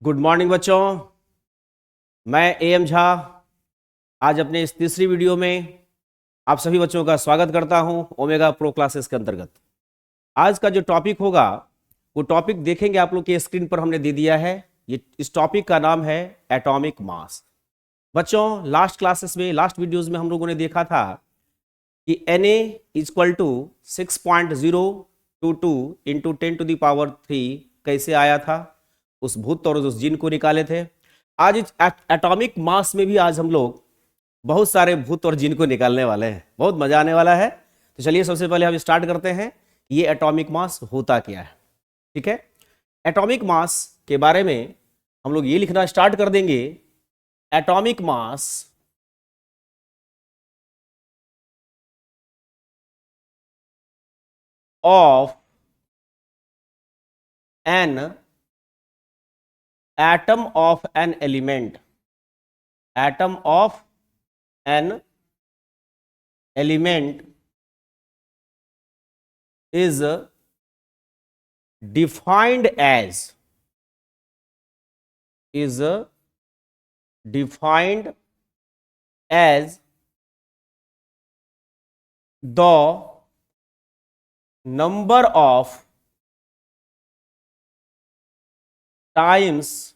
Good morning बच्चों। मैं M Jha आज अपने इस तीसरी वीडियो में आप सभी बच्चों का स्वागत करता हूं ओमेगा प्रो क्लासेस के अंतर्गत। आज का जो टॉपिक होगा वो टॉपिक देखेंगे आप लोग की स्क्रीन पर हमने दे दिया है। इस टॉपिक का नाम है एटॉमिक मास। बच्चों लास्ट क्लासेस में लास्ट वीडियोस में हम लोगों ने देखा था कि Na इक्वल टू 6.022 इंटू 10⁻³ कैसे आया था, उस भूत और उस जिन को निकाले थे। आज इस एटॉमिक मास में भी आज हम लोग बहुत सारे भूत और जिन को निकालने वाले हैं, बहुत मजा आने वाला है। तो चलिए सबसे पहले हम स्टार्ट करते हैं, ये एटॉमिक मास होता क्या है। ठीक है, एटॉमिक मास के बारे में हम लोग ये लिखना स्टार्ट कर देंगे। Atomic mass of an atom of an element, atom of an element is defined as the number of times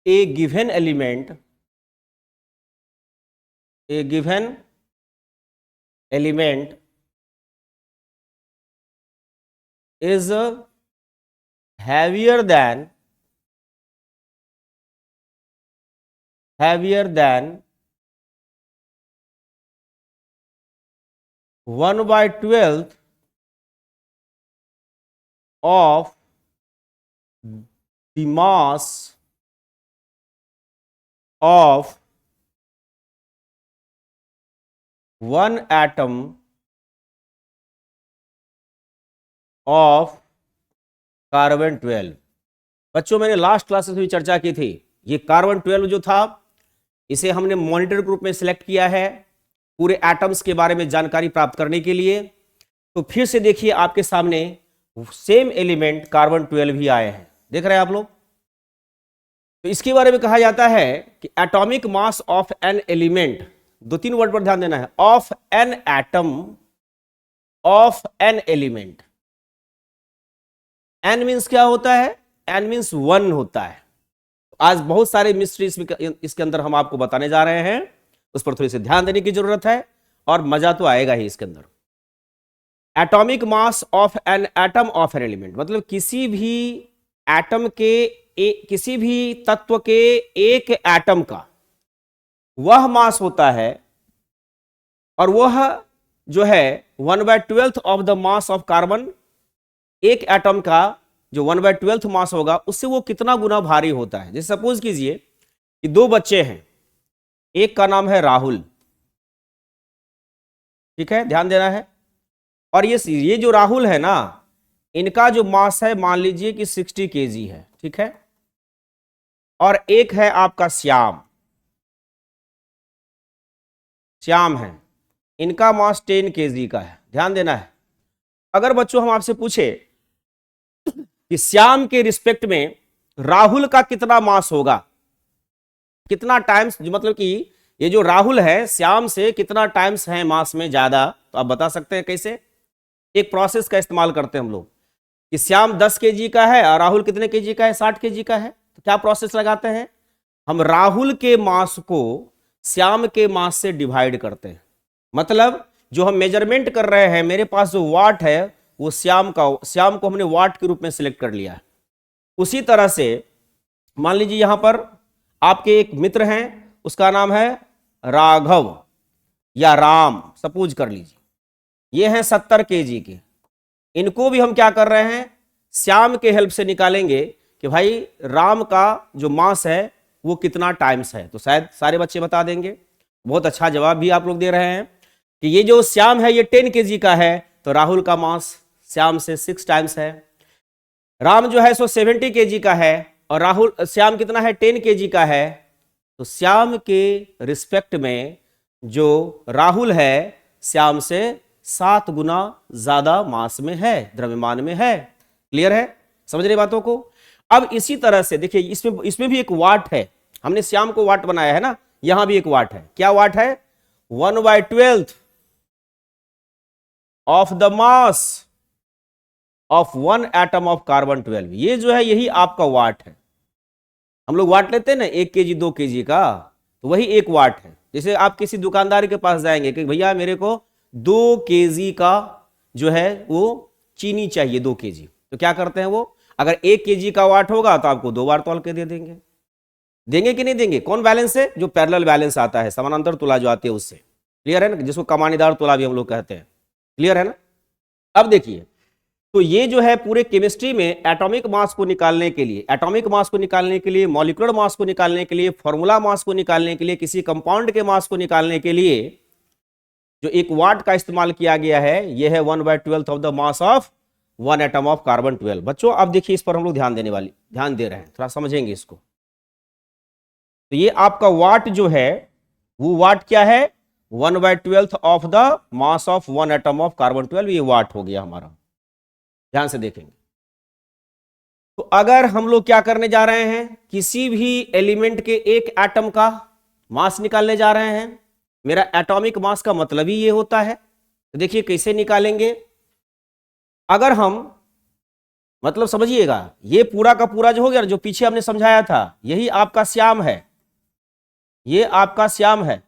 a given element is heavier than 1/12 of the mass of one atom of carbon 12। बच्चों मैंने last classes में चर्चा की थी, ये carbon 12 जो था इसे हमने मॉनिटर ग्रुप में सिलेक्ट किया है पूरे एटम्स के बारे में जानकारी प्राप्त करने के लिए। तो फिर से देखिए आपके सामने सेम एलिमेंट कार्बन 12 भी आए हैं, देख रहे हैं आप लोग। तो इसके बारे में कहा जाता है कि atomic mass of an element, दो तीन वर्ड पर ध्यान देना है, of an atom of an element. An means क्या होता है? एन मीन्स 1 होता है। आज बहुत सारे मिस्ट्री इसके अंदर हम आपको बताने जा रहे हैं, उस पर थोड़ी सी ध्यान देने की जरूरत है और मजा तो आएगा ही इसके अंदर। Atomic mass of an atom of an element मतलब किसी भी एटम के किसी भी तत्व के एक एटम का वह मास होता है, और वह जो है 1/12 of the mass of carbon, एक एटम का जो 1/12 मास होगा उससे वो कितना गुना भारी होता है। जैसे सपोज कीजिए कि दो बच्चे हैं, एक का नाम है राहुल, ठीक है, ध्यान देना है। और ये जो राहुल है ना, इनका जो मास है मान लीजिए कि 60 kg है, ठीक है। और एक है आपका श्याम है, इनका मास 10 kg का है, ध्यान देना है। अगर बच्चों हम आपसे पूछे कि श्याम के रिस्पेक्ट में राहुल का कितना मास होगा, कितना टाइम्स, मतलब कि ये जो राहुल है श्याम से कितना टाइम्स है मास में ज्यादा, तो आप बता सकते हैं कैसे? एक प्रोसेस का इस्तेमाल करते हैं हम लोग कि श्याम 10 kg का है और राहुल कितने kg का है? 60 kg का है। तो क्या प्रोसेस लगाते हैं? हम राहुल के मास को श्याम के मास से डिवाइड करते हैं। मतलब जो हम मेजरमेंट कर रहे हैं, मेरे पास जो वाट है वो श्याम को हमने वाट के रूप में सिलेक्ट कर लिया है। उसी तरह से मान लीजिए यहां पर आपके एक मित्र हैं, उसका नाम है राघव या राम, सपोज कर लीजिए, ये हैं 70 kg के। इनको भी हम क्या कर रहे हैं? श्याम के हेल्प से निकालेंगे कि भाई राम का जो मास है वो कितना टाइम्स है। तो शायद सारे बच्चे बता देंगे। बहुत अच्छा जवाब भी आप लोग दे रहे हैं कि ये जो श्याम है ये 10 kg का है, तो राहुल का मास श्याम से 6 टाइम्स है। राम जो है सो 70 kg का है और श्याम कितना है? 10 kg का है। तो श्याम के रिस्पेक्ट में जो राहुल है श्याम से 7 गुना ज्यादा मास में है, द्रव्यमान में है। क्लियर है, समझ रहे बातों को। अब इसी तरह से देखिए इसमें भी एक वाट है, हमने श्याम को वाट बनाया है ना, यहां भी एक वाट है। क्या वाट है? 1/12 of the mass of 1 atom of carbon 12। ये जो है यही आपका वाट है। हम लोग वाट लेते हैं ना 1 kg 2 kg का, तो वही 1 वाट है। जैसे आप किसी दुकानदार के पास जाएंगे कि भैया मेरे को 2 kg का जो है वो चीनी चाहिए 2 kg, तो क्या करते हैं वो, अगर 1 kg का वाट होगा तो आपको 2 बार तौल के दे देंगे। देंगे कि नहीं देंगे? कौन बैलेंस से? जो पैरेलल बैलेंस आता है, समानांतर तुला जो आती है उससे। क्लियर है ना, जिसको कमानीदार तुला भी हम लोग कहते हैं। क्लियर है ना। अब देखिए, तो ये जो है पूरे केमिस्ट्री में एटॉमिक मास को निकालने के लिए, एटॉमिक मास को निकालने के लिए, मॉलिक्यूलर मास को निकालने के लिए, फॉर्मूला मास को निकालने के लिए, किसी कंपाउंड के मास को निकालने के लिए जो एक वाट का इस्तेमाल किया गया है, यह है 1/12 of the mass of 1 atom of carbon 12। बच्चों अब देखिए इस पर हम लोग ध्यान दे रहे हैं, थोड़ा समझेंगे इसको। तो ये आपका वाट जो है वो वाट क्या है? 1/12 of the mass of 1 atom of carbon 12, ये वाट हो गया हमारा। ध्यान से देखेंगे तो अगर हम लोग क्या करने जा रहे हैं, किसी भी एलिमेंट के एक एटम का मास निकालने जा रहे हैं। मेरा एटॉमिक मास का मतलब ही ये होता है। तो देखिए कैसे निकालेंगे। अगर हम मतलब समझिएगा, ये पूरा का पूरा जो हो गया, जो पीछे हमने समझाया था, यही आपका श्याम है, ये आपका श्याम है।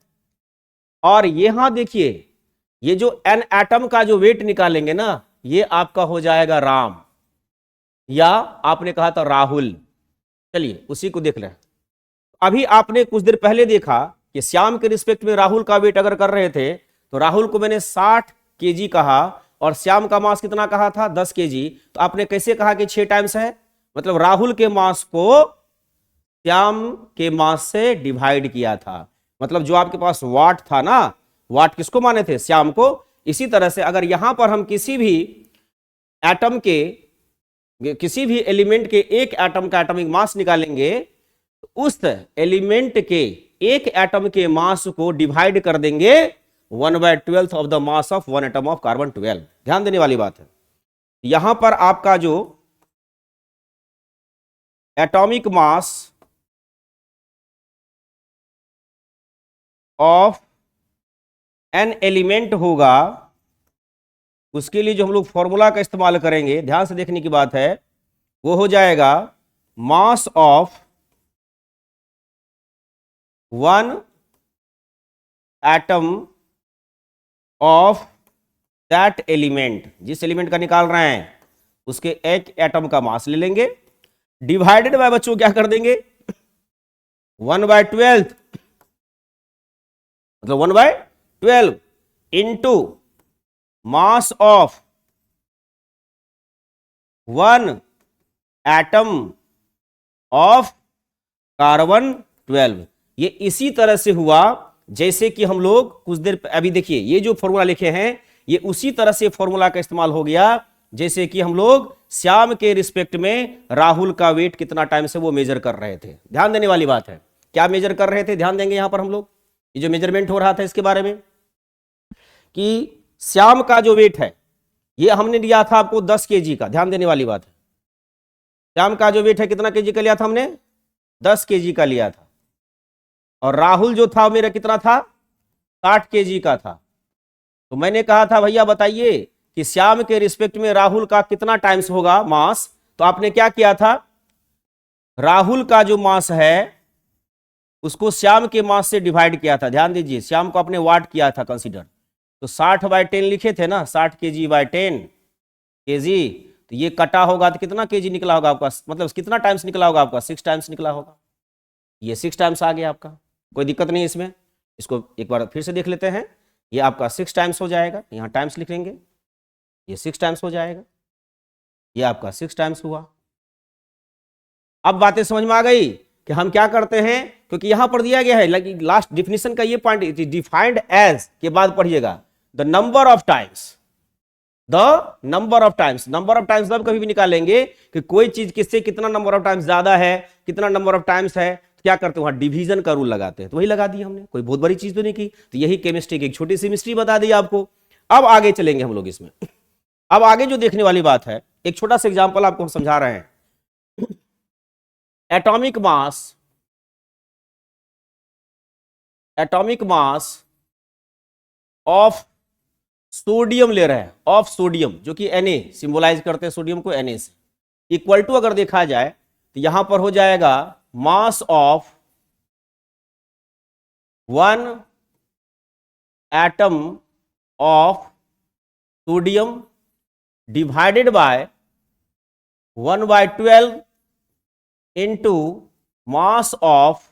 और यहां देखिए ये जो n एटम का जो वेट निकालेंगे ना, ये आपका हो जाएगा राम, या आपने कहा था राहुल। चलिए उसी को देख लें। अभी आपने कुछ देर पहले देखा कि श्याम के रिस्पेक्ट में राहुल का वेट अगर कर रहे थे तो राहुल को मैंने 60 kg कहा और श्याम का मास कितना कहा था? 10 kg। तो आपने कैसे कहा कि 6 टाइम्स है? मतलब राहुल के मास को श्याम के मास से डिवाइड किया था। मतलब जो आपके पास वाट था ना, वाट किसको माने थे? श्याम को। इसी तरह से अगर यहां पर हम किसी भी एटम के, किसी भी एलिमेंट के एक एटम का एटॉमिक मास निकालेंगे तो उस एलिमेंट के एक एटम के मास को डिवाइड कर देंगे 1/12 of the mass of 1 atom of carbon 12। ध्यान देने वाली बात है। यहां पर आपका जो atomic mass of an element होगा, उसके लिए जो हम लोग फॉर्मूला का इस्तेमाल करेंगे, ध्यान से देखने की बात है, वो हो जाएगा मास of 1 atom of that element. जिस एलिमेंट का निकाल रहे हैं उसके एक एटम का मास ले लेंगे, डिवाइडेड बाय बच्चों क्या कर देंगे? 1/12, मतलब 1/12 into mass of 1 atom of carbon 12। ये इसी तरह से हुआ जैसे कि हम लोग कुछ देर अभी देखिए, ये जो फॉर्मूला लिखे हैं ये उसी तरह से फॉर्मूला का इस्तेमाल हो गया जैसे कि हम लोग श्याम के रिस्पेक्ट में राहुल का वेट कितना टाइम से वो मेजर कर रहे थे। ध्यान देने वाली बात है, क्या मेजर कर रहे थे? ध्यान देंगे यहां पर हम लोग, ये जो मेजरमेंट हो रहा था इसके बारे में, कि श्याम का जो वेट है ये हमने दिया था आपको 10 kg का। ध्यान देने वाली बात है, श्याम का जो वेट है कितना kg का लिया था हमने? 10 kg का लिया था। और राहुल जो था मेरा कितना था? 60 kg का था। तो मैंने कहा था भैया बताइए कि श्याम के रिस्पेक्ट में राहुल का कितना टाइम्स होगा मास। तो आपने क्या किया था, राहुल का जो मास है उसको श्याम के मास से डिवाइड किया था। ध्यान दीजिए, श्याम को आपने वाट किया था कंसीडर, तो 60/10 लिखे थे ना, 60 kg/10 kg। तो ये कटा होगा तो कितना kg निकला होगा आपका, मतलब कितना टाइम्स निकला होगा आपका? 6 टाइम्स निकला होगा। ये 6 टाइम्स आ गया आपका, कोई दिक्कत नहीं इसमें। इसको एक बार फिर से देख लेते हैं। ये आपका 6 टाइम्स हो जाएगा, यहाँ टाइम्स लिख लेंगे, ये 6 टाइम्स हो जाएगा, ये आपका 6 टाइम्स हुआ। अब बातें समझ में आ गई कि हम क्या करते हैं, क्योंकि यहां पर दिया गया है लास्ट डिफिनेशन का ये point, it is defined as के बाद पढ़िएगा the number of times, the number of times. Number of times तब कभी भी निकालेंगे कि कोई चीज किससे कितना नंबर ऑफ टाइम्स ज्यादा है, कितना नंबर ऑफ टाइम्स है, तो क्या करते हैं वहां डिवीजन का रूल लगाते हैं। तो वही लगा दिया हमने, कोई बहुत बड़ी चीज तो नहीं की। तो यही केमिस्ट्री की एक छोटी सी मिस्ट्री बता दी आपको। अब आगे चलेंगे हम लोग इसमें। अब आगे जो देखने वाली बात है, एक छोटा सा एग्जांपल आपको हम समझा रहे हैं। एटॉमिक मास ऑफ सोडियम ले रहे हैं, ऑफ सोडियम, जो कि Na सिंबलाइज करते हैं सोडियम को Na से, इक्वल टू अगर देखा जाए तो यहां पर हो जाएगा मास of 1 atom of sodium divided by 1/12 into mass of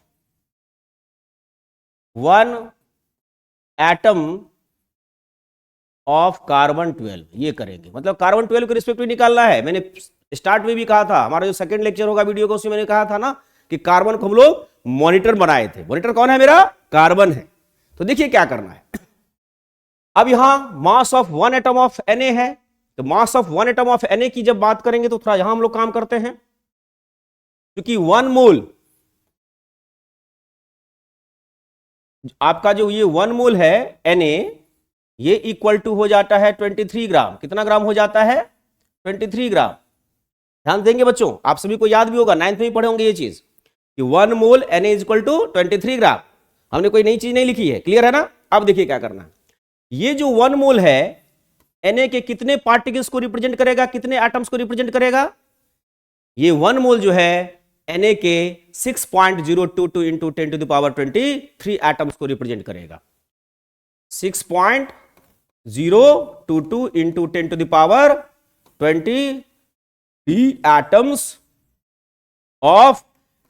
1 atom of carbon 12। ये करेंगे, मतलब कार्बन 12 के रिस्पेक्ट में निकालना है। मैंने स्टार्ट में भी कहा था, हमारा जो सेकंड लेक्चर होगा वीडियो को, उसमें मैंने कहा था ना कि कार्बन को हम लोग मॉनिटर बनाए थे। मॉनिटर कौन है? मेरा कार्बन है। तो देखिए क्या करना है। अब यहां मास ऑफ 1 एटम ऑफ Na है, तो मास ऑफ 1 एटम ऑफ Na की जब बात करेंगे तो थोड़ा यहां हम लोग काम करते हैं, क्योंकि 1 मोल आपका जो ये 1 मोल है Na, ये इक्वल टू हो जाता है 23 ग्राम। कितना ग्राम हो जाता है? 23 ग्राम। ध्यान देंगे बच्चों, आप सभी को याद भी होगा, 9th में पढ़े होंगे ये चीज कि 1 मोल Na इज इक्वल टू 23 ग्राम। हमने कोई नई चीज नहीं लिखी है, क्लियर है ना? अब देखिए क्या करना है। ये जो 1 मोल है Na के कितने पार्टिकल्स को रिप्रेजेंट करेगा, कितने एटम्स को रिप्रेजेंट करेगा? ये 1 मोल जो है Na के 6.022 into 10 to the power 23 atoms को रिप्रेजेंट करेगा। 6.022 into 10 to the power 23 atoms of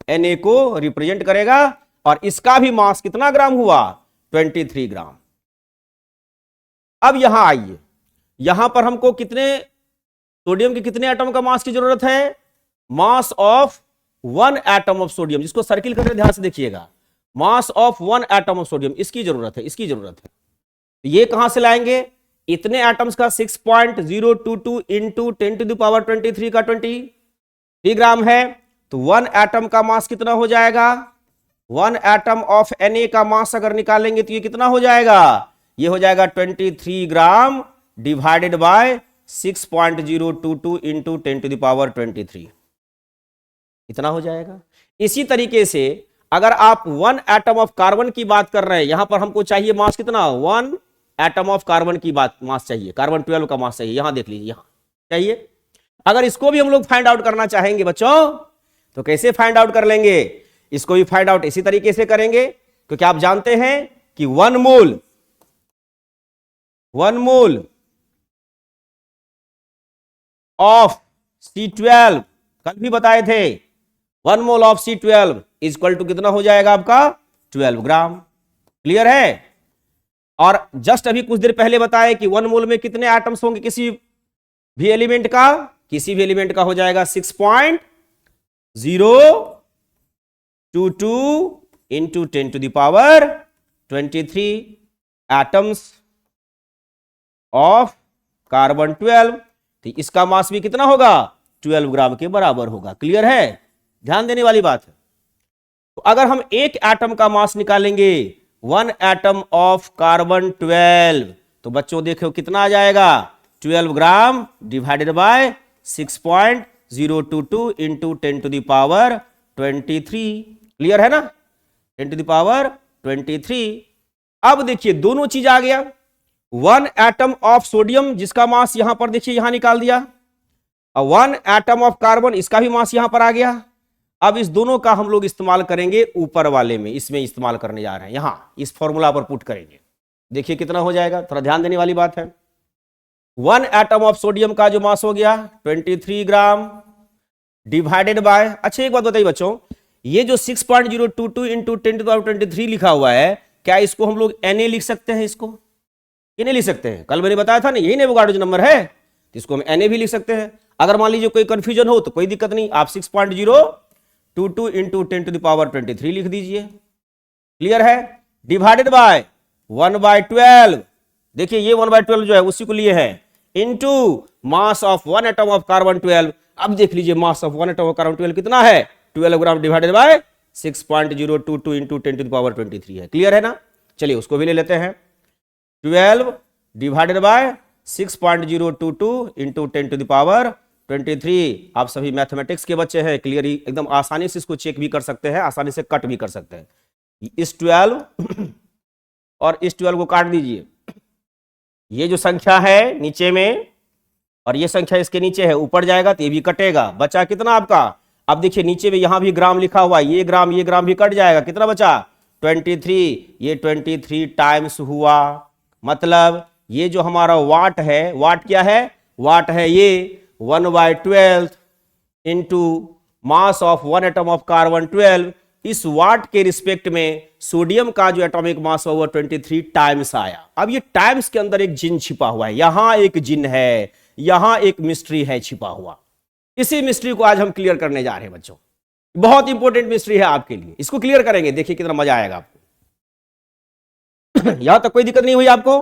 Na को रिप्रेजेंट करेगा, और इसका भी मास कितना ग्राम हुआ? 23 ग्राम। अब यहां आइए, यहां पर हमको कितने सोडियम के कितने एटम का मास की जरूरत है? मास ऑफ 1 एटम ऑफ सोडियम, जिसको सर्किल करके ध्यान से देखिएगा, मास ऑफ 1 एटम ऑफ सोडियम, इसकी जरूरत है, इसकी जरूरत है। ये कहां से लाएंगे? इतने एटम्स का 6.022 इंटू 10 टू द पावर 23 का 23 ग्राम है, तो 1 एटम का मास कितना हो जाएगा? 1 एटम ऑफ Na का मास अगर निकालेंगे तो ये कितना हो जाएगा? ये हो जाएगा 23 gram divided by 6.022 into 10 to the power 23, इतना हो जाएगा। इसी तरीके से अगर आप 1 एटम ऑफ कार्बन की बात कर रहे हैं, यहां पर हमको चाहिए मास कितना? 1 एटम ऑफ कार्बन की बात मास चाहिए, कार्बन 12 का मास चाहिए। यहां देख लीजिए, यहां चाहिए। अगर इसको भी हम लोग फाइंड आउट करना चाहेंगे बच्चों, तो कैसे फाइंड आउट कर लेंगे? इसको भी फाइंड आउट इसी तरीके से करेंगे, क्योंकि आप जानते हैं कि 1 मोल ऑफ C12, कल भी बताए थे, 1 mole of C12 is equal to कितना हो जाएगा आपका? 12 ग्राम। क्लियर है? और जस्ट अभी कुछ देर पहले बताया कि 1 मोल में कितने एटम्स होंगे किसी भी एलिमेंट का? किसी भी एलिमेंट का हो जाएगा 6.022 into 10 to the power 23 atoms of carbon 12। तो इसका मास भी कितना होगा? 12 ग्राम के बराबर होगा। क्लियर है? ध्यान देने वाली बात है। तो अगर हम एक एटम का मास निकालेंगे, 1 एटम ऑफ कार्बन 12, तो बच्चों देखो कितना आ जाएगा? 12 gram divided by 6.022 into 10 to the power 23। Clear है ना? 10 टू द पावर 23। अब देखिए दोनों चीज आ गया। 1 एटम ऑफ सोडियम, जिसका मास यहां पर देखिए यहां निकाल दिया, और 1 एटम ऑफ कार्बन, इसका भी मास यहां पर आ गया। अब इस दोनों का हम लोग इस्तेमाल करेंगे ऊपर वाले में, इसमें इस्तेमाल करने जा रहे हैं, यहां इस फॉर्मूला पर पुट करेंगे। देखिए कितना हो जाएगा, थोड़ा ध्यान देने वाली बात है। 1 एटम ऑफ सोडियम का जो मास हो गया 23 ग्राम डिवाइडेड बाय, अच्छा एक बात बताइए बच्चों, ये जो 6.022 इंटू 10 टू द पावर 23 लिखा हुआ है, क्या इसको हम लोग Na लिख सकते हैं? इसको ये नहीं लिख सकते हैं? कल मैंने बताया था ना, यही एवोगाड्रो जो नंबर है, इसको हम Na भी लिख सकते हैं। अगर मान लीजिए कोई कंफ्यूजन हो तो कोई दिक्कत नहीं, आप 6.022 इंटू 10 टू द पावर 23 लिख दीजिए। क्लियर है? डिवाइडेड बाय 1/12, देखिए ये 1/12 जो है उसी को लिए है, into mass of 1 atom of carbon 12। अब देख लीजिए mass of 1 atom of carbon 12 कितना है? 12 gram divided by 6.022 into 10 to the power 23 है। क्लियर है ना? चलिए उसको भी ले लेते हैं। 12 divided by 6.022 into 10 to the power 23। आप सभी मैथमेटिक्स के बच्चे हैं, क्लियर एकदम आसानी से इसको चेक भी कर सकते हैं, आसानी से कट भी कर सकते हैं। इस 12 और इस 12 को काट दीजिए। ये जो संख्या है नीचे में और ये संख्या इसके नीचे है, ऊपर जाएगा तो ये भी कटेगा। बचा कितना आपका? अब देखिए नीचे में यहां भी ग्राम लिखा हुआ, ये ग्राम भी कट जाएगा। कितना बचा? 23। ये 23 टाइम्स हुआ, मतलब ये जो हमारा वाट है, वाट क्या है? वाट है ये 1/12 into mass of 1 atom of carbon 12। इस वाट के रिस्पेक्ट में सोडियम का जो एटॉमिक मास हुआ 23 टाइम्स आया। अब ये टाइम्स के अंदर एक जिन छिपा हुआ है, यहां एक जिन है, यहां एक मिस्ट्री है छिपा हुआ। इसी मिस्ट्री को आज हम क्लियर करने जा रहे हैं बच्चों। बहुत इंपॉर्टेंट मिस्ट्री है आपके लिए, इसको क्लियर करेंगे। देखिए कितना मजा आएगा आपको। यहां तक कोई दिक्कत नहीं हुई आपको?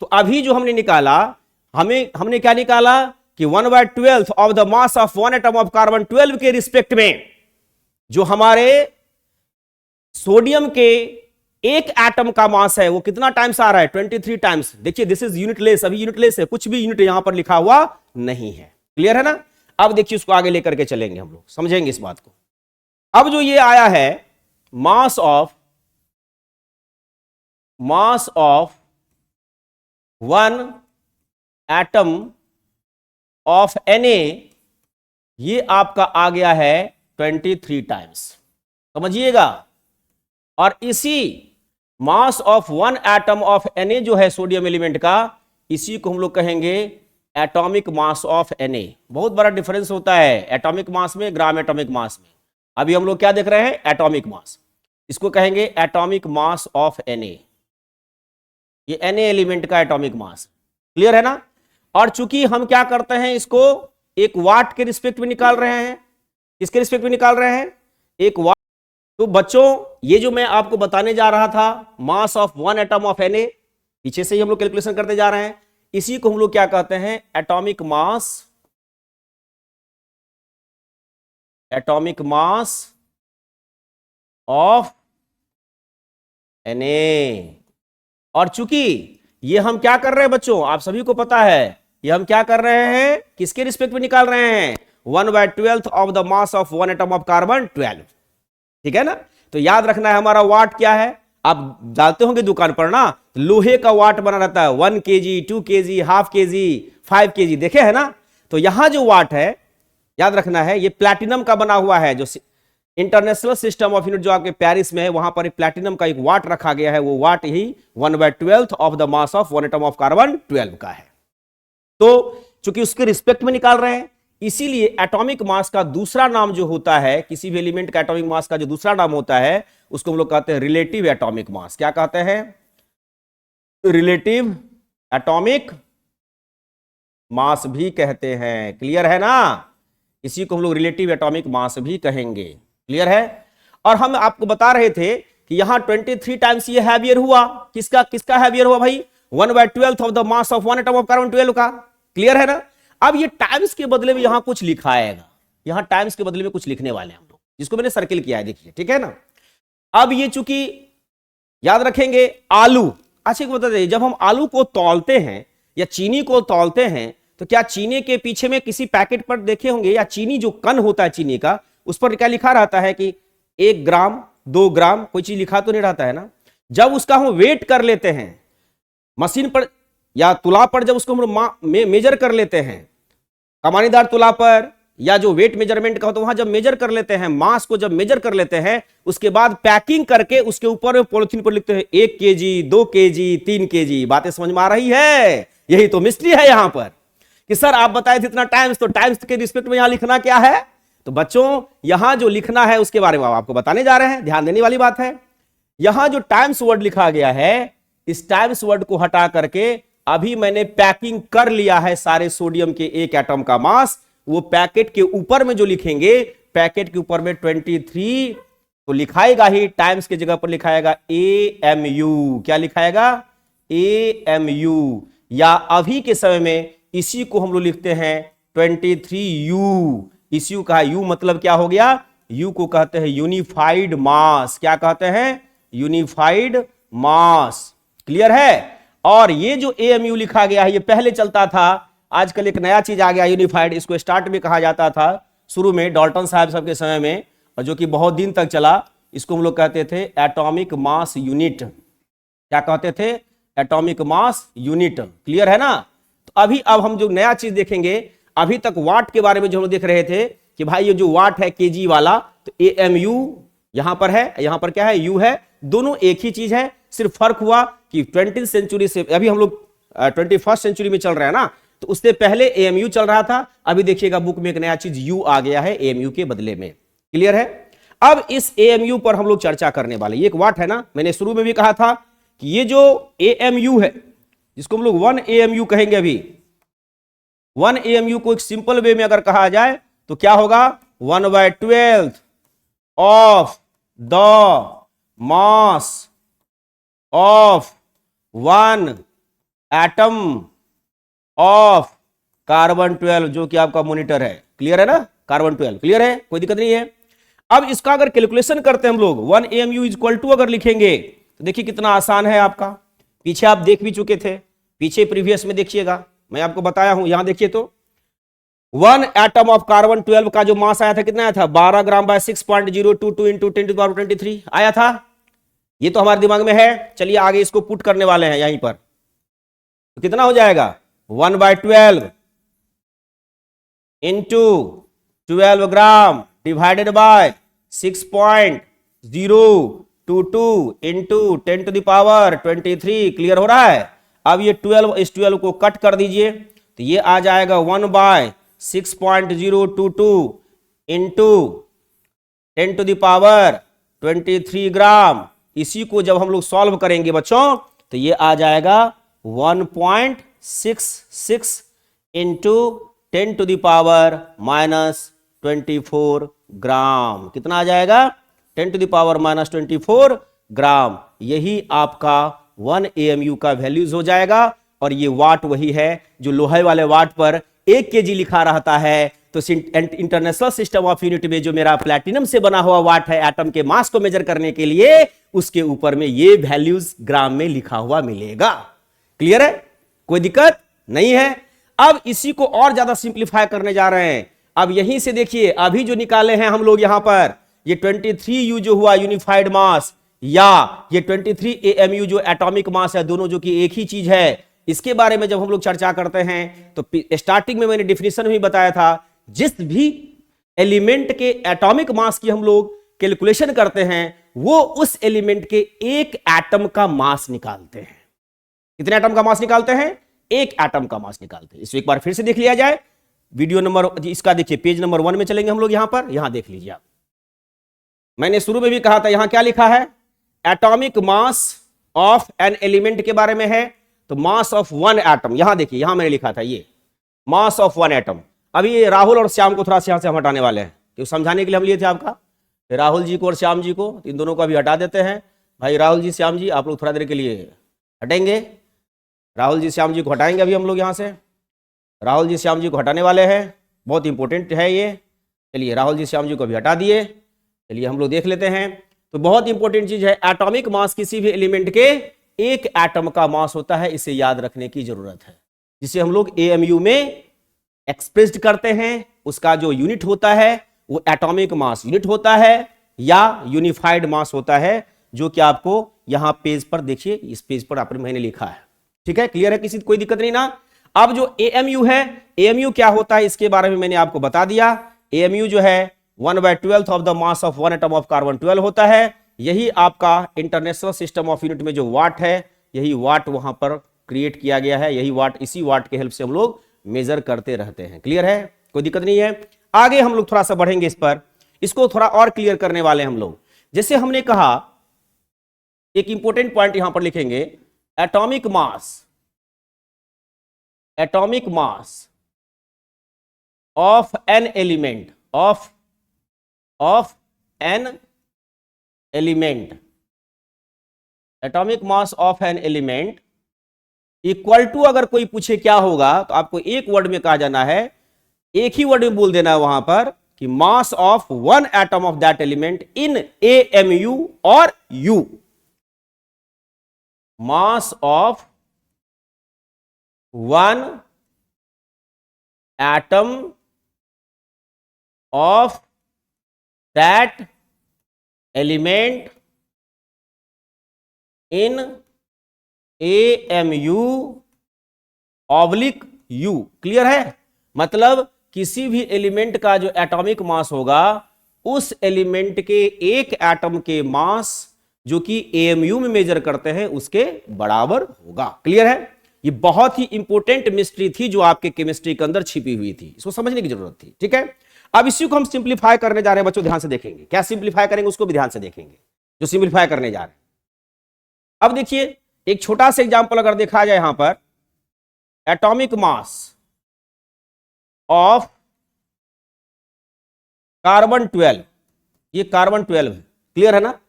तो अभी जो हमने निकाला, हमने क्या निकाला कि 1/12 of the mass of 1 atom of carbon 12 के रिस्पेक्ट में जो हमारे सोडियम के एक एटम का मास है वो कितना टाइम्स आ रहा है? 23 टाइम्स। देखिए दिस इज यूनिटलेस, अभी यूनिटलेस है, कुछ भी यूनिट यहां पर लिखा हुआ नहीं है। क्लियर है ना? अब देखिए उसको आगे लेकर के चलेंगे, हम लोग समझेंगे इस बात को। अब जो ये आया है मास ऑफ 1 एटम ऑफ Na, ये आपका आ गया है 23 टाइम्स, समझिएगा। और इसी मास ऑफ 1 एटम ऑफ Na जो है सोडियम एलिमेंट का, इसी को हम लोग कहेंगे एटॉमिक मास ऑफ Na। बहुत बड़ा डिफरेंस होता है एटॉमिक मास में, ग्राम एटॉमिक मास में। अभी हम लोग क्या देख रहे हैं? Atomic mass. इसको कहेंगे एटॉमिक मास ऑफ Na। ये Na एलिमेंट का एटॉमिक मास। क्लियर है ना? और चूंकि हम क्या करते हैं, इसको एक वाट के रिस्पेक्ट में निकाल रहे हैं। किसके रिस्पेक्ट में निकाल रहे हैं? एक वाट। तो बच्चों ये जो मैं आपको बताने जा रहा था मास ऑफ 1 एटम ऑफ Na, पीछे से ही हम लोग कैलकुलेशन करते जा रहे हैं, इसी को हम लोग क्या कहते हैं? Atomic mass of Na। और चूंकि ये हम क्या कर रहे हैं बच्चों, आप सभी को पता है, ये हम क्या कर रहे हैं? किसके रिस्पेक्ट में निकाल रहे हैं? 1/12 of the mass of 1 atom of carbon 12। ठीक है ना? तो याद रखना है हमारा वाट क्या है। आप डालते होंगे दुकान पर ना, लोहे का वाट बना रहता है 1 kg, 2 kg, half kg, 5 kg, देखे है ना? तो यहां जो वाट है याद रखना है, ये प्लैटिनम का बना हुआ है। जो इंटरनेशनल सिस्टम ऑफ यूनिट जो आपके पेरिस में है, वहां पर प्लैटिनम का एक वाट रखा गया है। वो वाट ही 1/12 of the mass of 1 atom of carbon 12 का है। तो चूंकि उसके रिस्पेक्ट में निकाल रहे हैं, इसीलिए एटॉमिक मास का दूसरा नाम जो होता है, किसी भी एलिमेंट का एटॉमिक मास का जो दूसरा नाम होता है, उसको हम लोग कहते हैं रिलेटिव एटॉमिक मास। क्या कहते हैं? रिलेटिव एटॉमिक मास भी कहते हैं। क्लियर है ना? इसी को हम लोग रिलेटिव एटॉमिक मास भी कहेंगे। क्लियर है? और हम आपको बता रहे थे कि यहां 23 टाइम्स ये हैवियर हुआ। किसका हैवियर हुआ भाई? 1/12 of the mass of 1 atom of carbon 12 का। क्लियर है ना? अब ये टाइम्स के बदले में यहां कुछ लिखा आएगा, यहां टाइम्स के बदले में कुछ लिखने वाले हैं हम लोग, जिसको मैंने सर्किल किया है, देखिए। ठीक है ना? अब ये चूंकि याद रखेंगे आलू। अच्छा एक बता दीजिए, जब हम आलू को तौलते हैं या चीनी को तौलते हैं, तो क्या चीनी के पीछे में किसी पैकेट पर देखे होंगे, या चीनी जो कन होता है चीनी का, उस पर क्या लिखा रहता है कि 1 ग्राम 2 ग्राम, कोई चीज लिखा तो नहीं रहता है ना? जब उसका हम वेट कर लेते हैं मशीन पर या तुला पर, जब उसको हम मेजर कर लेते हैं, कमानीदार तुला पर या जो वेट मेजरमेंट का होता है, वहां जब मेजर कर लेते हैं, मास को जब मेजर कर लेते हैं, उसके बाद पैकिंग करके उसके ऊपर पॉलिथीन पर लिखते हैं 1 kg, 2 kg, 3 kg। बातें समझ में आ रही है? यही तो मिस्ट्री है यहां पर कि सर आप बताए थे इतना टाइम्स, तो टाइम्स के रिस्पेक्ट में यहां लिखना क्या है? तो बच्चों यहां जो लिखना है उसके बारे में आपको बताने जा रहे हैं, ध्यान देने वाली बात है। यहां जो टाइम्स वर्ड लिखा गया है, इस टाइम्स वर्ड को हटा करके अभी मैंने पैकिंग कर लिया है सारे सोडियम के एक एटम का मास। वो पैकेट के ऊपर में जो लिखेंगे, पैकेट के ऊपर में 23 तो लिखाएगा ही, टाइम्स की जगह पर लिखाएगा AMU। क्या लिखाएगा? AMU। या अभी के समय में इसी को हम लोग लिखते हैं 23U। इस U का U मतलब क्या हो गया? U को कहते हैं यूनिफाइड मास। क्या कहते हैं? यूनिफाइड मास। क्लियर है? और ये जो AMU लिखा गया है, ये पहले चलता था आजकल एक नया चीज आ गया यूनिफाइड, इसको स्टार्ट में कहा जाता था शुरू में डाल्टन साहब सबके समय में, और जो कि बहुत दिन तक चला। इसको हम लोग कहते थे एटॉमिक मास यूनिट। क्या कहते थे? Atomic mass unit. क्लियर है ना? तो अभी अब हम जो नया चीज देखेंगे, अभी तक वाट के बारे में जो हम देख रहे थे कि भाई ये जो वाट है केजी वाला, तो एएमयू यहां पर है, यहां पर क्या है? यू है। दोनों एक ही चीज है, सिर्फ फर्क हुआ कि 20th सेंचुरी से, अभी हम लोग 21st सेंचुरी में चल रहे हैं ना, तो उससे पहले एएमयू चल रहा था। अभी देखिएगा बुक में एक नया चीज यू आ गया है एएमयू के बदले में। क्लियर है? अब इस एएमयू पर हम लोग चर्चा करने वाले। ये एक वाट है ना, मैंने शुरू में भी कहा था कि ये जो एएमयू है, जिसको हम लोग 1 एएमयू कहेंगे, अभी 1 एएमयू को एक सिंपल वे में अगर कहा जाए तो क्या होगा? 1/12 of the mass of 1 atom of carbon 12, जो कि आपका मॉनिटर है। क्लियर है ना? कार्बन 12 क्लियर है, कोई दिक्कत नहीं है। अब इसका अगर कैलकुलेशन करते हैं हम लोग, 1 AMU इक्वल टू अगर लिखेंगे तो देखिए कितना आसान है आपका। पीछे आप देख भी चुके थे, पीछे प्रीवियस में देखिएगा, मैं आपको बताया हूं। यहां देखिए तो 1 एटम ऑफ कार्बन 12 का जो मास आया था, कितना आया था? 12 ग्राम बाय 6.022 इंटू 10⁻23 आया था। ये तो हमारे दिमाग में है। चलिए आगे इसको पुट करने वाले हैं यहीं पर, तो कितना हो जाएगा? 1/12 into 12 gram divided by 6.022 into 10⁻23। Clear हो रहा है? अब ये 12 इस 12 को कट कर दीजिए, तो ये आ जाएगा 1/6.022 इंटू 10⁻23 ग्राम। इसी को जब हम लोग सॉल्व करेंगे बच्चों, तो ये आ जाएगा 1.66 इंटू 10⁻⁻24 ग्राम। कितना आ जाएगा? 10⁻⁻24 ग्राम। यही आपका 1 AMU का वैल्यूज हो जाएगा। और ये वाट वही है जो लोहे वाले वाट पर 1 kg लिखा रहता है। तो इंटरनेशनल सिस्टम ऑफ यूनिट में जो मेरा प्लैटिनम से बना हुआ वाट है एटम के मास को मेजर करने के लिए, उसके ऊपर में ये वैल्यूज ग्राम में लिखा हुआ मिलेगा। क्लियर है? कोई दिक्कत नहीं है। अब इसी को और ज्यादा सिंप्लीफाई करने जा रहे हैं। अब यहीं से देखिए, अभी जो निकाले हैं हम लोग यहां पर, ये 23U जो हुआ यूनिफाइड मास, या ये 23 AMU जो एटॉमिक मास है, दोनों जो कि एक ही चीज है। इसके बारे में जब हम लोग चर्चा करते हैं तो स्टार्टिंग में मैंने डिफिनेशन भी बताया था, जिस भी एलिमेंट के एटॉमिक मास की हम लोग कैलकुलेशन करते हैं, वो उस एलिमेंट के एक एटम का मास निकालते हैं। कितने एटम का मास निकालते हैं? एक एटम का मास निकालते हैं। इसको एक बार फिर से देख लिया जाए। वीडियो नंबर इसका देखिए, पेज नंबर 1 में चलेंगे हम लोग। यहां पर यहां देख लीजिए आप, मैंने शुरू में भी कहा था, यहां क्या लिखा है? Atomic mass of an element के बारे में है। तो मास ऑफ 1 एटम, यहां देखिए, यहां मैंने लिखा था ये मास ऑफ 1 एटम। अभी ये राहुल और श्याम को थोड़ा सा यहां से हम हटाने वाले हैं, क्योंकि समझाने के लिए हम लिए थे आपका, राहुल जी को और श्याम जी को, इन दोनों को अभी हटा देते हैं। भाई राहुल जी, श्याम जी, आप लोग थोड़ा देर के लिए हटेंगे। राहुल जी श्याम जी को हटाएंगे अभी हम लोग यहां से। राहुल जी श्याम जी को हटाने वाले हैं, बहुत इंपॉर्टेंट है ये। चलिए राहुल जी श्याम जी को अभी हटा दिए। चलिए हम लोग देख लेते हैं। तो बहुत इंपॉर्टेंट चीज है, एटॉमिक मास किसी भी एलिमेंट के एक एटम का मास होता है, इसे याद रखने की जरूरत है। जिसे हम लोग AMU में एक्सप्रेस्ड करते हैं, उसका जो यूनिट होता है वो एटॉमिक मास यूनिट होता है या यूनिफाइड मास होता है, जो कि आपको यहां पेज पर देखिए, इस पेज पर आपने मैंने लिखा है। ठीक है? क्लियर है? किसी कोई दिक्कत नहीं ना? अब जो AMU है, AMU क्या होता है इसके बारे में मैंने आपको बता दिया। AMU जो है 1/12 of the mass of 1 atom of carbon 12 होता है। यही आपका इंटरनेशनल सिस्टम ऑफ यूनिट में जो वाट है, यही वाट वहां पर क्रिएट किया गया है। यही वाट, इसी वाट के हेल्प से हम लोग मेजर करते रहते हैं। क्लियर है? कोई दिक्कत नहीं है। आगे हम लोग थोड़ा सा बढ़ेंगे इस पर, इसको थोड़ा और क्लियर करने वाले हम लोग। जैसे हमने कहा, एक इंपॉर्टेंट पॉइंट यहां पर लिखेंगे, atomic mass of an element, of an element, atomic mass of an element equal to, अगर कोई पूछे क्या होगा, तो आपको एक वर्ड में कहा जाना है, एक ही वर्ड में बोल देना है वहां पर कि mass of 1 atom of that element in AMU और U। Mass of 1 atom of that element in AMU oblique U। Clear है? मतलब किसी भी एलिमेंट का जो एटॉमिक मास होगा उस एलिमेंट के एक एटम के मास जो कि AMU में मेजर करते हैं उसके बराबर होगा। क्लियर है? ये बहुत ही इंपॉर्टेंट मिस्ट्री थी जो आपके केमिस्ट्री के अंदर छिपी हुई थी, इसको समझने की जरूरत थी। ठीक है, अब इसी को हम सिंप्लीफाई करने जा रहे हैं बच्चों, ध्यान से देखेंगे क्या सिंप्लीफाई करेंगे उसको भी ध्यान से देखेंगे जो सिंप्लीफाई करने जा रहे हैं। अब देखिए एक छोटा सा एग्जांपल अगर देखा जाए यहां पर, एटॉमिक मास ऑफ कार्बन 12, ये कार्बन 12 है। क्लियर है ना?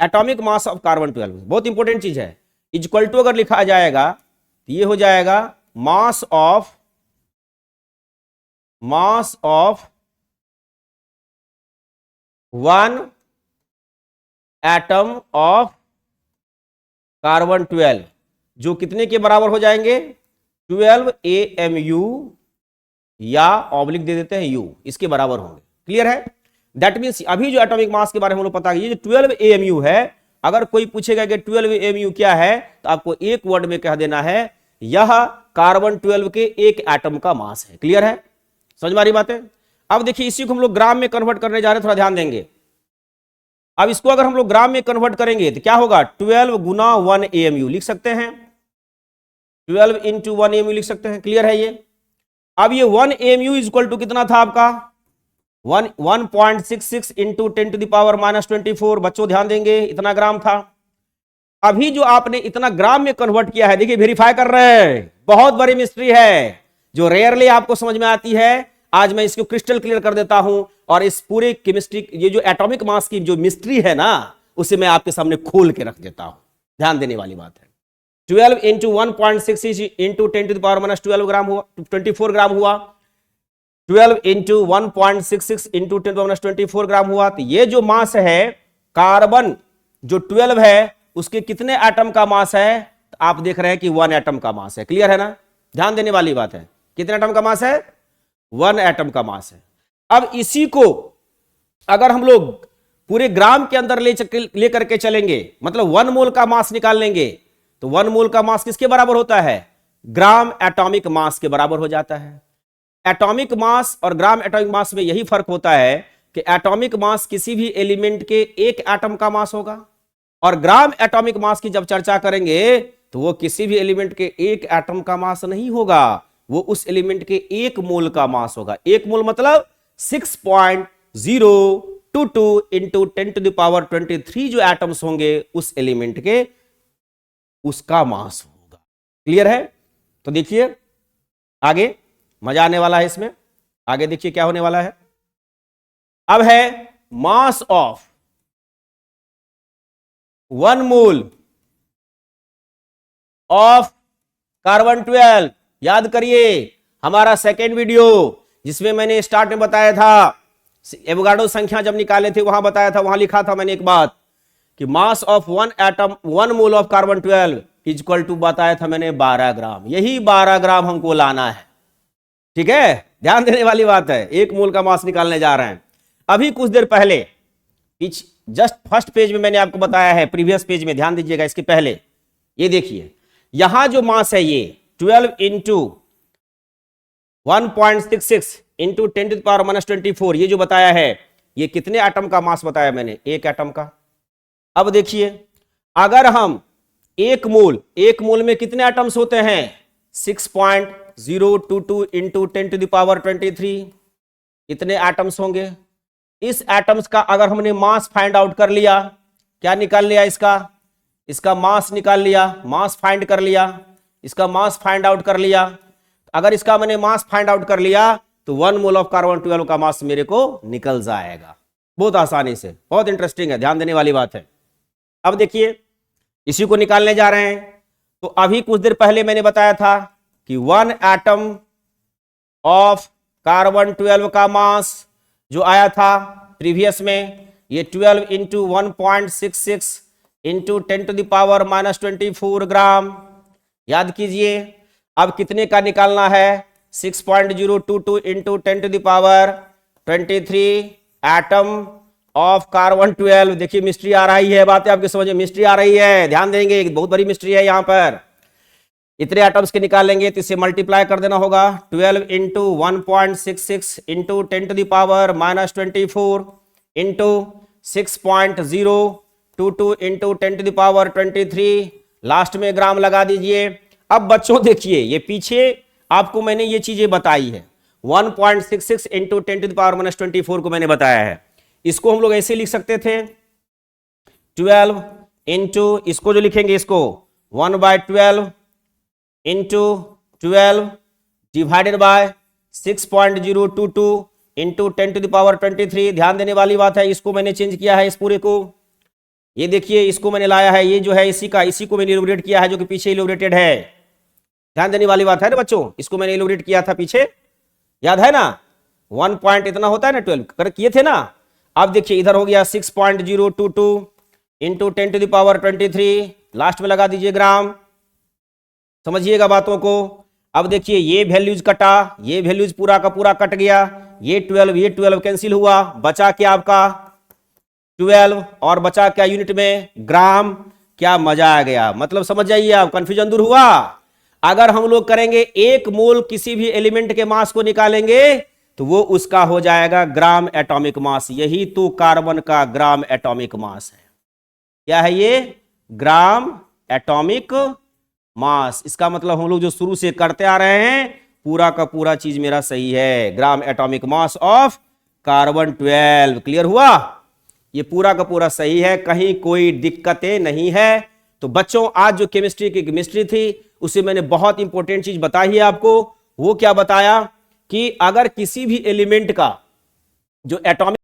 एटॉमिक मास ऑफ कार्बन 12 बहुत इंपॉर्टेंट चीज है। इक्वल टू अगर लिखा जाएगा तो ये हो जाएगा mass of one atom of carbon 12 जो कितने के बराबर हो जाएंगे? 12 AMU या ऑब्लिक दे देते हैं U, इसके बराबर होंगे। क्लियर है? दैट मीन्स अभी जो एटॉमिक मास के बारे में हम लोग पता है, ये जो 12 AMU है, अगर कोई पूछेगा कि 12 AMU क्या है तो आपको एक वर्ड में कह देना है यह कार्बन 12 के एक एटम का मास है। क्लियर है? समझ में आ रही बात है? अब देखिए इसी को हम लोग ग्राम में कन्वर्ट करने जा रहे हैं, थोड़ा ध्यान देंगे। अब इसको अगर हम लोग ग्राम में कन्वर्ट करेंगे तो क्या होगा? 12 गुना 1 AMU लिख सकते हैं, 12 इंटू 1 AMU लिख सकते हैं। क्लियर है ये? अब ये 1 AMU इक्वल टू कितना था आपका? 1.66 इंटू 10 टू द पावर -24। बच्चों ध्यान देंगे, इतना ग्राम था। अभी जो आपने इतना ग्राम में कन्वर्ट किया है, देखिए वेरीफाई कर रहे हैं, बहुत बड़ी मिस्ट्री है जो रेयरली आपको समझ में आती है। आज मैं इसको क्रिस्टल क्लियर कर देता हूं और इस पूरे केमिस्ट्री, ये जो एटॉमिक मास की जो मिस्ट्री है ना, उसे मैं आपके सामने खोल के रख देता हूं। ध्यान देने वाली बात है। 12 into 1.66 into 10 to the power -12 gram हुआ, 24 ग्राम हुआ। 12 into 1.66 into 10 to the power -24 gram हुआ। तो ये जो मास है कार्बन जो 12 है उसके कितने एटम का मास है? तो आप देख रहे हैं कि 1 एटम का मास है। क्लियर है ना? ध्यान देने वाली बात है। कितने एटम का मास है? 1 एटम का मास है। अब इसी को अगर हम लोग पूरे ग्राम के अंदर ले करके चलेंगे, मतलब 1 मोल का मास निकाल लेंगे, तो 1 मोल का मास किसके बराबर होता है? ग्राम एटॉमिक मास के बराबर हो जाता है। एटॉमिक मास और ग्राम एटॉमिक मास में यही फर्क होता है कि एटॉमिक मास किसी भी एलिमेंट के एक एटम का मास होगा और ग्राम एटॉमिक मास की जब चर्चा करेंगे तो वो किसी भी एलिमेंट के एक एटम का मास नहीं होगा, वो उस एलिमेंट के 1 मोल का मास होगा। 1 मोल मतलब 6.022 इंटू 10 टू द पावर 23 जो एटम्स होंगे उस एलिमेंट के, उसका मास होगा। क्लियर है? तो देखिए आगे मजा आने वाला है इसमें। आगे देखिए क्या होने वाला है। अब है मास ऑफ 1 मोल ऑफ कार्बन 12। याद करिए हमारा सेकेंड वीडियो जिसमें मैंने स्टार्ट में बताया था, एवोगाड्रो संख्या जब निकाले थे वहां बताया था, वहां लिखा था मैंने एक बात कि mass of 1 mole of carbon 12 equal to बताया था मैंने 12 ग्राम। यही 12 ग्राम हमको लाना है। ठीक है? ध्यान देने वाली बात है। 1 मोल का मास निकालने जा रहे हैं। अभी कुछ देर पहले जस्ट फर्स्ट पेज में मैंने आपको बताया है, प्रीवियस पेज में ध्यान दीजिएगा, इसके पहले ये देखिए यहां जो मास है ये 12 into 1.66 into 10 to the power -24, ये जो बताया है ये कितने एटम का मास बताया मैंने? 1 एटम का। अब देखिए अगर हम 1 मोल में कितने एटम्स होते हैं? 6.022 इंटू 10 टू द पावर 23, इतने एटम्स होंगे। इस एटम्स का अगर हमने मास फाइंड आउट कर लिया, क्या निकाल लिया? इसका मास निकाल लिया, मास फाइंड कर लिया, इसका मास फाइंड आउट कर लिया। अगर इसका मैंने मास फाइंड आउट कर लिया तो 1 मोल ऑफ कार्बन 12 का मास मेरे को निकल जाएगा बहुत आसानी से। बहुत इंटरेस्टिंग है, ध्यान देने वाली बात है। अब देखिए इसी को निकालने जा रहे हैं। तो अभी कुछ देर पहले मैंने बताया था कि 1 एटम ऑफ कार्बन 12 का मास जो आया था प्रीवियस में, ये 12 into 1.66 into 10 to the power -24 gram. याद कीजिए अब कितने का निकालना है? 6.022 into 10 to the power 23 atom of carbon 12। देखिए मिस्ट्री आ रही है, बातें आपके समझ में मिस्ट्री आ रही है, ध्यान देंगे, बहुत बड़ी मिस्ट्री है यहां पर। इतने एटम्स के निकालेंगे तो इसे मल्टीप्लाई कर देना होगा। 12 into 1.66 into 10 to the power -24 into 6.022 into 10 to the power 23, last में ग्राम लगा दीजिए। अब बच्चों देखिए, ये पीछे आपको मैंने ये चीजें बताई है, 1.66 इंटू 10 टू द पावर -24 को मैंने बताया है। इसको हम लोग ऐसे लिख सकते थे, 12 इंटू, इसको जो लिखेंगे इसको 1/12 into 12 divided by 6.022 into 10 to the power 23। ध्यान देने वाली बात है, इसको मैंने चेंज किया है इस पूरे को। ये देखिए, इसको मैंने लाया है, ये जो है इसी को मैंने इलैबोरेट किया है, जो कि पीछे इलैबोरेटेड है। ध्यान देने वाली बात है ना बच्चों, इसको मैंने इलैबोरेट किया था पीछे, याद है ना। 1 पॉइंट इतना होता है ना, 12 कर किए थे ना। अब देखिए इधर हो गया 6.022 into 10 to the power 23, last में लगा दीजिए ग्राम। समझिएगा बातों को। अब देखिए ये वैल्यूज कटा, ये वैल्यूज पूरा का पूरा कट गया, ये 12 कैंसिल हुआ, बचा क्या आपका 12, और बचा क्या यूनिट में, ग्राम। क्या मजा आ गया, मतलब समझ जाइए आप, कंफ्यूजन दूर हुआ। अगर हम लोग करेंगे 1 मोल किसी भी एलिमेंट के मास को निकालेंगे तो वो उसका हो जाएगा ग्राम एटॉमिक मास। यही तो कार्बन का ग्राम एटॉमिक मास है। क्या है ये, ग्राम एटॉमिक मास। इसका मतलब हम लोग जो शुरू से करते आ रहे हैं पूरा का पूरा चीज मेरा सही है, ग्राम atomic mass of carbon 12। Clear हुआ, ये पूरा का पूरा सही है, कहीं कोई दिक्कतें नहीं है। तो बच्चों आज जो केमिस्ट्री की केमिस्ट्री थी उसे मैंने बहुत इंपॉर्टेंट चीज बताई है आपको। वो क्या बताया कि अगर किसी भी एलिमेंट का जो एटॉमिक,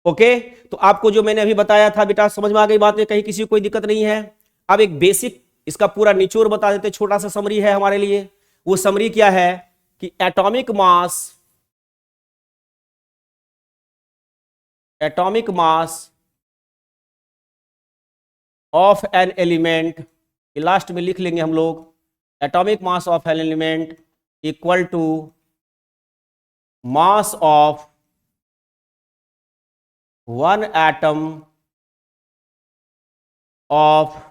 ओके, तो आपको जो मैंने अभी बताया था बेटा, समझ में आ गई बात है, कहीं किसी को कोई दिक्कत नहीं है। अब एक बेसिक इसका पूरा निचोड़ बता देते, छोटा सा समरी है हमारे लिए। वो समरी क्या है कि atomic mass of an element, last में लिख लेंगे हम लोग, atomic mass of an element equal to mass of 1 atom of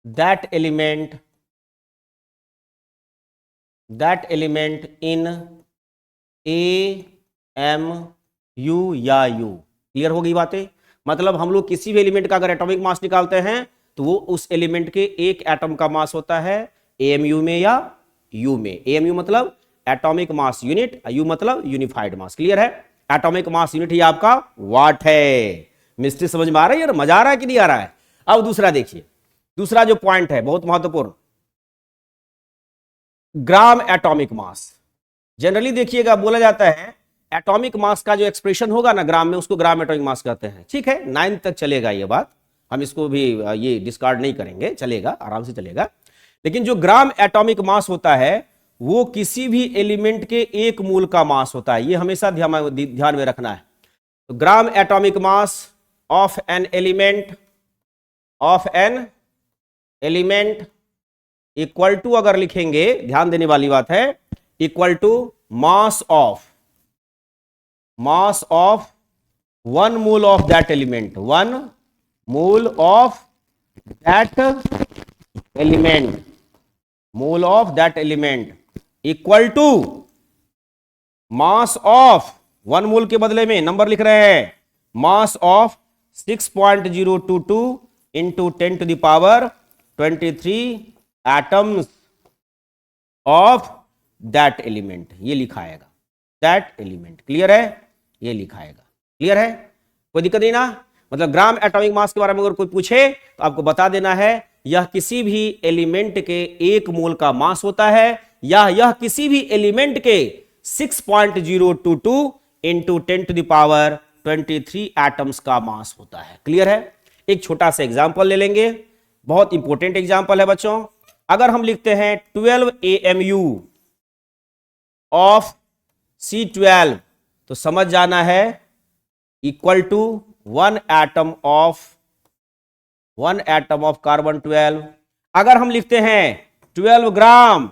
that element in A, M, U या U। क्लियर हो गई बातें। मतलब हम लोग किसी भी एलिमेंट का अगर एटॉमिक मास निकालते हैं तो वो उस एलिमेंट के एक एटम का मास होता है AMU में या U में। AMU मतलब एटॉमिक मास यूनिट, U मतलब यूनिफाइड मास। क्लियर है, एटॉमिक मास यूनिट ही आपका वाट है। मिस्ट्री समझ में आ रही है, मजा आ रहा है कि नहीं आ रहा है। अब दूसरा देखिए, दूसरा जो पॉइंट है बहुत महत्वपूर्ण, ग्राम एटॉमिक मास। जनरली देखिएगा बोला जाता है एटॉमिक मास का जो एक्सप्रेशन होगा ना ग्राम में, उसको ग्राम एटॉमिक मास कहते हैं। ठीक है, 9 तक चलेगा ये बात, हम इसको भी ये डिस्कार्ड नहीं करेंगे, चलेगा, आराम से चलेगा। लेकिन जो ग्राम एटॉमिक मास होता है वो किसी भी एलिमेंट के 1 मोल का मास होता है, ये हमेशा ध्यान में रखना है। तो gram atomic mass of an element equal to, अगर लिखेंगे ध्यान देने वाली बात है, equal to mass of 1 mole of that element, 1 mole of that element equal to mass of 1 mole के बदले में नंबर लिख रहे हैं, mass of 6.022 into 10 to the power 23 atoms of that element. ये लिखाएगा दैट एलिमेंट। क्लियर है, ये लिखाएगा। क्लियर है, कोई दिक्कत नहीं ना। मतलब ग्राम एटॉमिक मास के बारे में अगर कोई पूछे तो आपको बता देना है यह किसी भी एलिमेंट के 1 मोल का मास होता है, या यह किसी भी एलिमेंट के 6.022 into 10 to the power 23 atoms का मास होता है। क्लियर है। एक छोटा सा एग्जांपल ले लेंगे, बहुत इंपॉर्टेंट एग्जांपल है बच्चों। अगर हम लिखते हैं 12 AMU ऑफ C12 तो समझ जाना है equal to 1 atom of carbon 12। अगर हम लिखते हैं 12 gram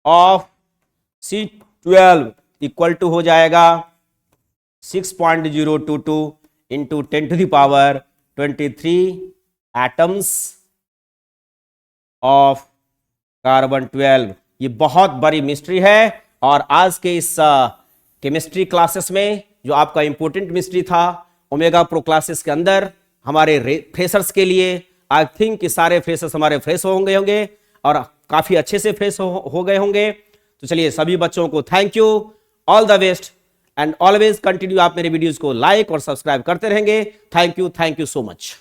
of C12 equal to हो जाएगा 6.022 इंटू 10⁻23 एटम्स ऑफ कार्बन 12। ये बहुत बड़ी मिस्ट्री है और आज के इस केमिस्ट्री क्लासेस में जो आपका इंपॉर्टेंट मिस्ट्री था ओमेगा प्रो क्लासेस के अंदर हमारे फ्रेशर्स के लिए, आई थिंक कि सारे फ्रेशर्स हमारे फ्रेश होंगे और काफी अच्छे से फ्रेश हो गए होंगे। तो चलिए सभी बच्चों को thank you, all the best and always continue. आप मेरे वीडियोस को लाइक और सब्सक्राइब करते रहेंगे। Thank you so much.